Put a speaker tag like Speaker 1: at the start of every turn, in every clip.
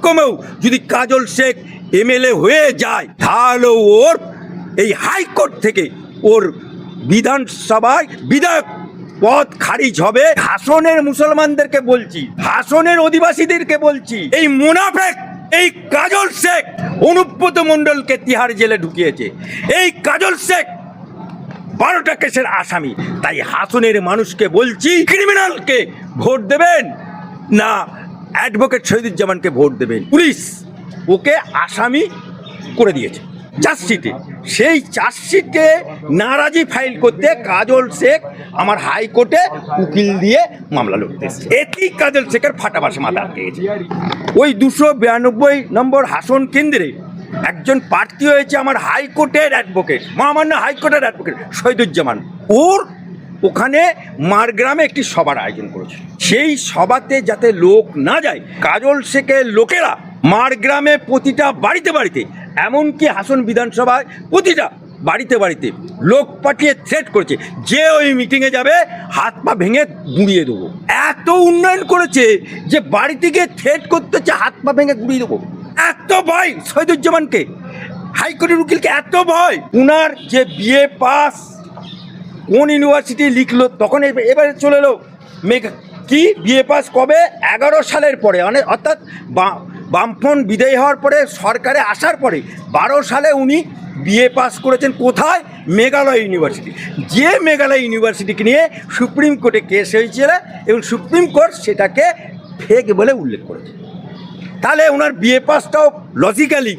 Speaker 1: কমেও যদি কাজল শেখ এমএলএ হয়ে যায় তাহলে ওর এই হাইকোর্ট থেকে ওর বিধানসভায় বিধায়ক পদ খারিজ হবে। হাসনের মুসলমানদেরকে বলছি, হাসনের অধিবাসীদেরকে বলছি, এই মুনাফেক এই কাজল শেখ অনুব্রত মণ্ডলকে তিহার জেলে ঢুকিয়েছে। এই কাজল শেখ 12টা কেসের আসামি। তাই হাসনের মানুষকে বলছি, ক্রিমিনালকে ভোট দেবেন না অ্যাডভোকেট শহীদুজ্জামানকে ভোট দেবেন। পুলিশ ওকে আসামি করে দিয়েছে চার্জশিটে। সেই চার্জশিটকে নারাজি ফাইল করতে কাজল শেখ আমার হাইকোর্টে উকিল দিয়ে মামলা লড়তেছে। এতেই কাজল শেখের ফাটাবাসে মাথা আটকে গেছে। ওই 292 নম্বর হাসন কেন্দ্রে একজন প্রার্থী হয়েছে আমার হাইকোর্টের অ্যাডভোকেট, মহামান্য হাইকোর্টের অ্যাডভোকেট শহীদুজ্জামান। ওর ওখানে মারগ্রামে একটি সভার আয়োজন করেছে। সেই সভাতে যাতে লোক না যায়, কাজল শেখের লোকেরা মারগ্রামে প্রতিটা বাড়িতে বাড়িতে, এমনকি হাসন বিধানসভায় প্রতিটা বাড়িতে বাড়িতে লোক পাঠিয়ে থ্রেট করেছে, যে ওই মিটিংয়ে যাবে হাত পা ভেঙে গুঁড়িয়ে দেবো। এত উন্নয়ন করেছে যে বাড়িতে গিয়ে থ্রেট করতেছে হাত পা ভেঙে গুঁড়িয়ে দেবো। এত ভয় শহীদুজ্জামানকে, হাইকোর্টের উকিলকে এত ভয়। উনার যে বিএ পাস কোন ইউনিভার্সিটি লিখলো, তখন এবারে চলে এলো কি বিএ পাস কবে, 11 সালের পরে, অর্থাৎ বামফ্রন্ট বিদায়ী হওয়ার পরে সরকারে আসার পরে 12 সালে উনি বিএ পাস করেছেন। কোথায়? মেঘালয় ইউনিভার্সিটি। যে মেঘালয় ইউনিভার্সিটিকে নিয়ে সুপ্রিম কোর্টে কেস হয়েছিল এবং সুপ্রিম কোর্ট সেটাকে ফেক বলে উল্লেখ করেছে। তাহলে ওনার বিএ পাসটাও লজিক্যালি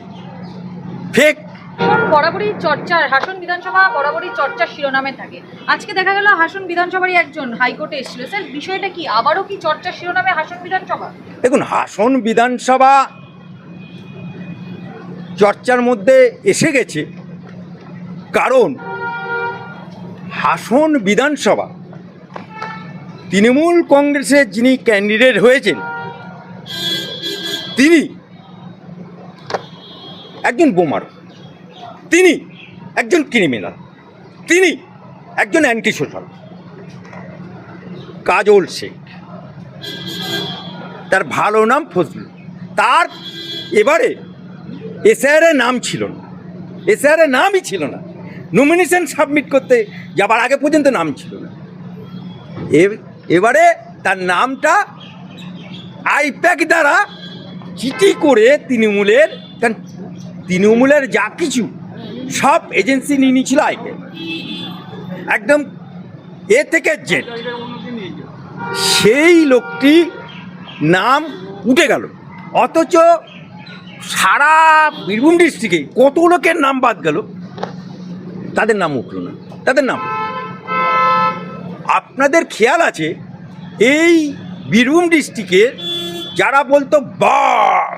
Speaker 1: ফেক।
Speaker 2: বরাবরই চর্চার হাসন বিধানসভা বরাবরই চর্চার শিরোনামে থাকে। আজকে দেখা গেল হাসন বিধানসভারই একজন হাইকোর্টে এসেছিল। স্যার, বিষয়টা কি আবারও কি চর্চার শিরোনামে হাসন বিধানসভা?
Speaker 1: দেখুন, হাসন বিধানসভা চর্চার মধ্যে এসে গেছে, কারণ হাসন বিধানসভা তৃণমূল কংগ্রেসের যিনি ক্যান্ডিডেট হয়েছেন তিনি একজন বোমার, তিনি একজন ক্রিমিনাল, তিনি একজন অ্যান্টি সোশ্যাল। কাজল শেখ, তার ভালো নাম ফজলুল। তার এবারে এসআইআরের নাম ছিল না, এসআইআরের নামই ছিল না, নমিনেশন সাবমিট করতে যাবার আগে পর্যন্ত নাম ছিল না। এবারে তার নামটা আইপ্যাক দ্বারা চিঠি করে তৃণমূলের, কারণ তৃণমূলের যা কিছু সব এজেন্সি নিয়ে নিয়েছিল আইপ্যাক, একদম এ থেকে জেড। সেই লোকটি নাম উঠে গেল, অথচ সারা বীরভূম ডিস্ট্রিক্টে কত লোকের নাম বাদ গেল, তাদের নাম উঠল না, তাদের নাম। আপনাদের খেয়াল আছে এই বীরভূম ডিস্ট্রিক্টের যারা বলতো বাঘ,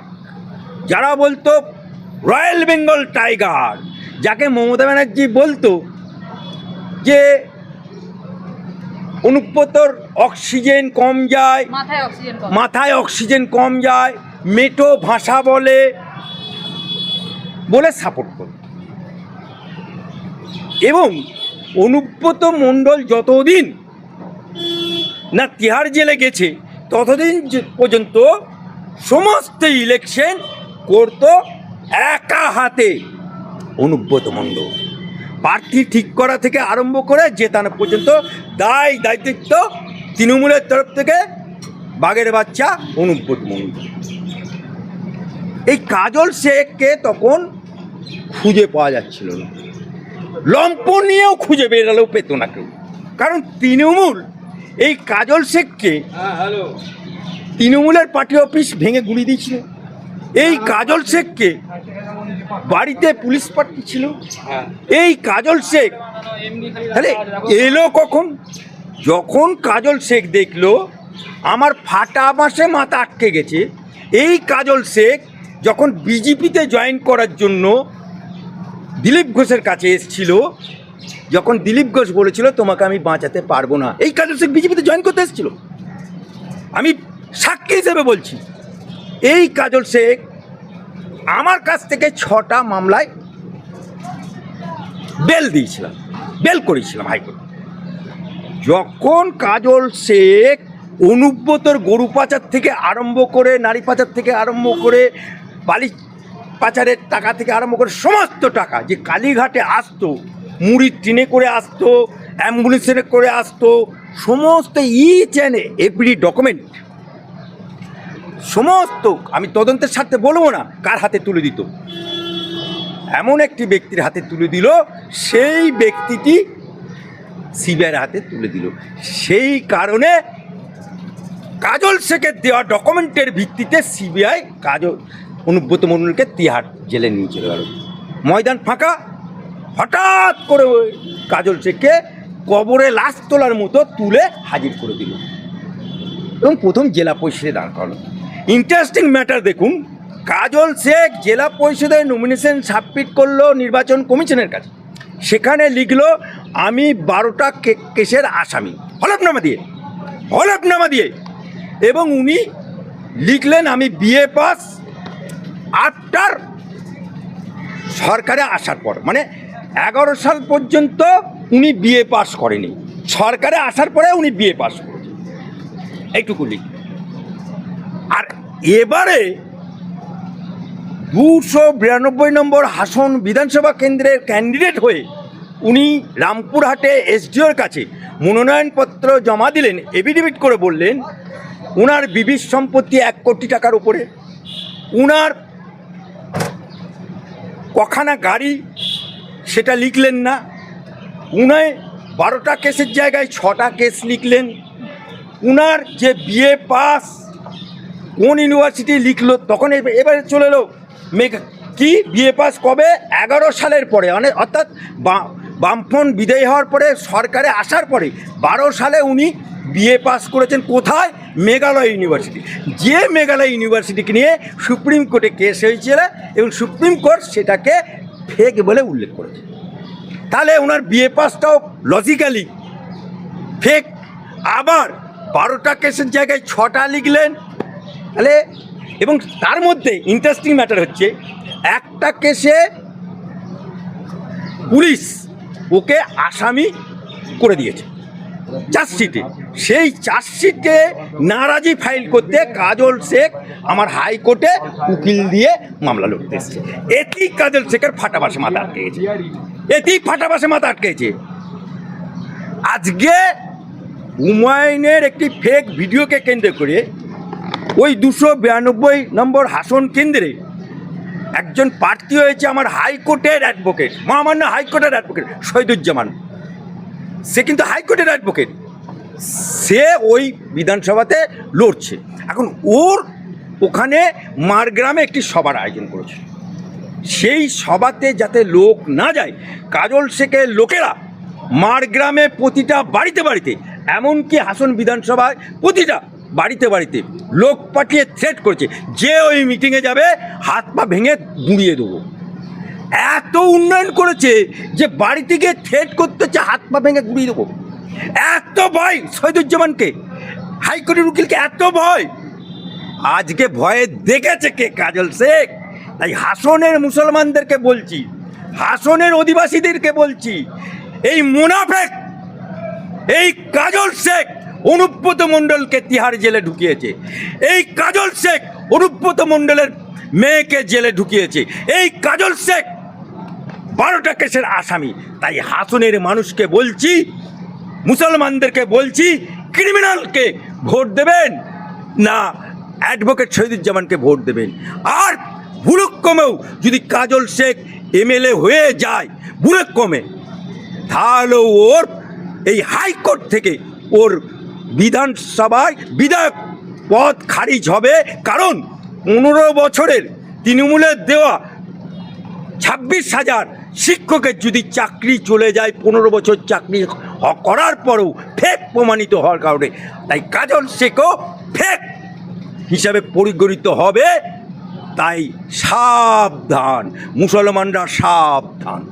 Speaker 1: যারা বলতো রয়্যাল বেঙ্গল টাইগার, যাকে মমতা ব্যানার্জি বলতো যে অনুব্রতর অক্সিজেন কম যায়, মাথায় অক্সিজেন কম যায়, মেটো ভাষা বলে সাপোর্ট করত। এবং অনুব্রত মণ্ডল যতদিন না তিহার জেলে গেছে ততদিন পর্যন্ত সমস্ত ইলেকশন করত একা হাতে অনুব্রত মণ্ডল। প্রার্থী ঠিক করা থেকে আরম্ভ করে জেতানো পর্যন্ত দায়িত্ব তৃণমূলের তরফ থেকে বাঘের বাচ্চা অনুব্রত মণ্ডল। এই কাজল শেখকে তখন খুঁজে পাওয়া যাচ্ছিল না, লম্প নিয়েও খুঁজে বেরালেও পেত না কেউ, কারণ তৃণমূল এই কাজল শেখকে তৃণমূলের পার্টি অফিস ভেঙে গুঁড়িয়ে দিয়েছিল। এই কাজল শেখকে বাড়িতে পুলিশ পার্টি ছিল। এই কাজল শেখ তাহলে এলো কখন? যখন কাজল শেখ দেখলো আমার ফাটা বাঁশে মাথা আটকে গেছে, এই কাজল শেখ যখন বিজেপিতে জয়েন করার জন্য দিলীপ ঘোষের কাছে এসেছিল, যখন দিলীপ ঘোষ বলেছিল তোমাকে আমি বাঁচাতে পারবো না, এই কাজল শেখ বিজেপিতে জয়েন করতে এসেছিল। আমি সাক্ষী হিসেবে বলছি, এই কাজল শেখ আমার কাছ থেকে 6টা মামলায় বেল দিয়েছিলাম, বেল করেছিলাম হাইকোর্টে। যখন কাজল শেখ অনুব্রতর গরু পাচার থেকে আরম্ভ করে, নারী পাচার থেকে আরম্ভ করে, বালি পাচারের টাকা থেকে আরম্ভ করে সমস্ত টাকা যে কালীঘাটে আসতো, মুড়ির ট্রেনে করে আসতো, অ্যাম্বুলেন্সে করে আসতো, সমস্ত ইচ অ্যান্ড এভরি ডকুমেন্ট, সমস্ত আমি তদন্তের স্বার্থে বলবো না কার হাতে তুলে দিত, এমন একটি ব্যক্তির হাতে তুলে দিল, সেই ব্যক্তিটি সিবিআইয়ের হাতে তুলে দিল। সেই কারণে কাজল শেখের দেওয়া ডকুমেন্টের ভিত্তিতে সিবিআই অনুব্রত মণ্ডলকে তিহার জেলে নিয়ে চলে গেল। ময়দান ফাঁকা, হঠাৎ করে ওই কাজল শেখকে কবরে লাশ তোলার মতো তুলে হাজির করে দিল এবং প্রথম জেলা পরিষদে দাঁড় করালো। ইন্টারেস্টিং ম্যাটার দেখুন, কাজল শেখ জেলা পরিষদের নমিনেশন সাবমিট করলো নির্বাচন কমিশনের কাছে। সেখানে লিখলো আমি 12টা কেসের আসামি, হলফনামা দিয়ে, এবং উনি লিখলেন আমি বিএ পাস আফটার সরকারে আসার পর, মানে 11 সাল পর্যন্ত উনি বিএ পাস করেনি, সরকারে আসার পরে উনি বিএ পাস করেছেন, এইটুকু লিখ। আর এবারে 292 নম্বর হাসন বিধানসভা কেন্দ্রের ক্যান্ডিডেট হয়ে উনি রামপুরহাটে এসডিওর কাছে মনোনয়নপত্র জমা দিলেন, এফিডেভিট করে বললেন ওনার বিবির সম্পত্তি 1 কোটি টাকার উপরে, ওনার কখানা গাড়ি সেটা লিখলেন না, উনি 12টা কেসের জায়গায় 6টা কেস লিখলেন, উনার যে বিএ পাস কোন ইউনিভার্সিটি লিখলো, তখন এবারে চলে এলো কি বিএ পাস কবে, 11 সালের পরে, অর্থাৎ বামফ্রন্ট বিদায়ী হওয়ার পরে সরকারে আসার পরে 12 সালে উনি বিএ পাস করেছেন। কোথায়? মেঘালয় ইউনিভার্সিটি। যে মেঘালয় ইউনিভার্সিটিকে নিয়ে সুপ্রিম কোর্টে কেস হয়েছিল এবং সুপ্রিম কোর্ট সেটাকে ফেক বলে উল্লেখ করেছে। তাহলে ওনার বিএ পাসটাও লজিক্যালি ফেক। আবার 12টা কেসের জায়গায় 6টা লিখলেন, তাহলে এবং তার মধ্যে ইন্টারেস্টিং ম্যাটার হচ্ছে একটা কেসে পুলিশ ওকে আসামি করে দিয়েছে চার্জশিটে, সেই চার্জশিটে নারাজি ফাইল করতে কাজল শেখ আমার হাইকোর্টে উকিল দিয়ে মামলা লড়তে এসেছে। এতেই কাজল শেখের ফাটাবাসে মাথা আটকে গেছে, আজকে হুমায়ুনের একটি ফেক ভিডিওকে কেন্দ্র করে ওই 292 নম্বর হাসন কেন্দ্রে একজন প্রার্থী হয়েছে আমার হাইকোর্টের অ্যাডভোকেট, মহামান্য হাইকোর্টের অ্যাডভোকেট শহীদুজ্জামান, সে কিন্তু হাইকোর্টের অ্যাডভোকেট, সে ওই বিধানসভাতে লড়ছে। এখন ওর ওখানে মারগ্রামে একটি সভার আয়োজন করেছে, সেই সভাতে যাতে লোক না যায়, কাজল শেখের লোকেরা মারগ্রামে প্রতিটা বাড়িতে বাড়িতে, এমনকি হাসন বিধানসভায় প্রতিটা বাড়িতে বাড়িতে লোক পাঠিয়ে থ্রেট করেছে, যে ওই মিটিংয়ে যাবে হাত পা ভেঙে গুঁড়িয়ে দেবো। এত উন্নয়ন করেছে যে বাড়ি থেকে থ্রেট করতে হচ্ছে হাত পা ভেঙে গুঁড়িয়ে দেবো। এত ভয় শহীদুজ্জামানকে, হাইকোর্টের উকিলকে এত ভয়। আজকে ভয়ে দেখেছে কে? কাজল শেখ। তাই হাসনের মুসলমানদেরকে বলছি, হাসনের অধিবাসীদেরকে বলছি, এই মুনাফেক এই কাজল শেখ অনুব্রত মণ্ডলকে তিহার জেলে ঢুকিয়েছে, এই কাজল শেখ অনুব্রত মণ্ডলের মেয়েকে জেলে ঢুকিয়েছে, এই কাজল শেখ 12টা কেসের আসামি। তাই হাসনের মানুষকে বলছি, মুসলমানদেরকে বলছি, ক্রিমিনালকে ভোট দেবেন না অ্যাডভোকেট শহীদুজ্জামানকে ভোট দেবেন। আর ভুলক্রমেও যদি কাজল শেখ এমএলএ হয়ে যায় ভুলক্রমে, তাহলে ওর এই হাইকোর্ট থেকে ওর বিধানসভায় বিধায়ক পদ খারিজ হবে। কারণ 15 বছরের তৃণমূলের দেওয়া 26,000 শিক্ষকের যদি চাকরি চলে যায়, 15 বছর চাকরি করার পরেও ফেক প্রমাণিত হওয়ার কারণে, তাই কাজল শেখও ফেক হিসাবে পরিগণিত হবে। তাই সাবধান মুসলমানরা, সাবধান।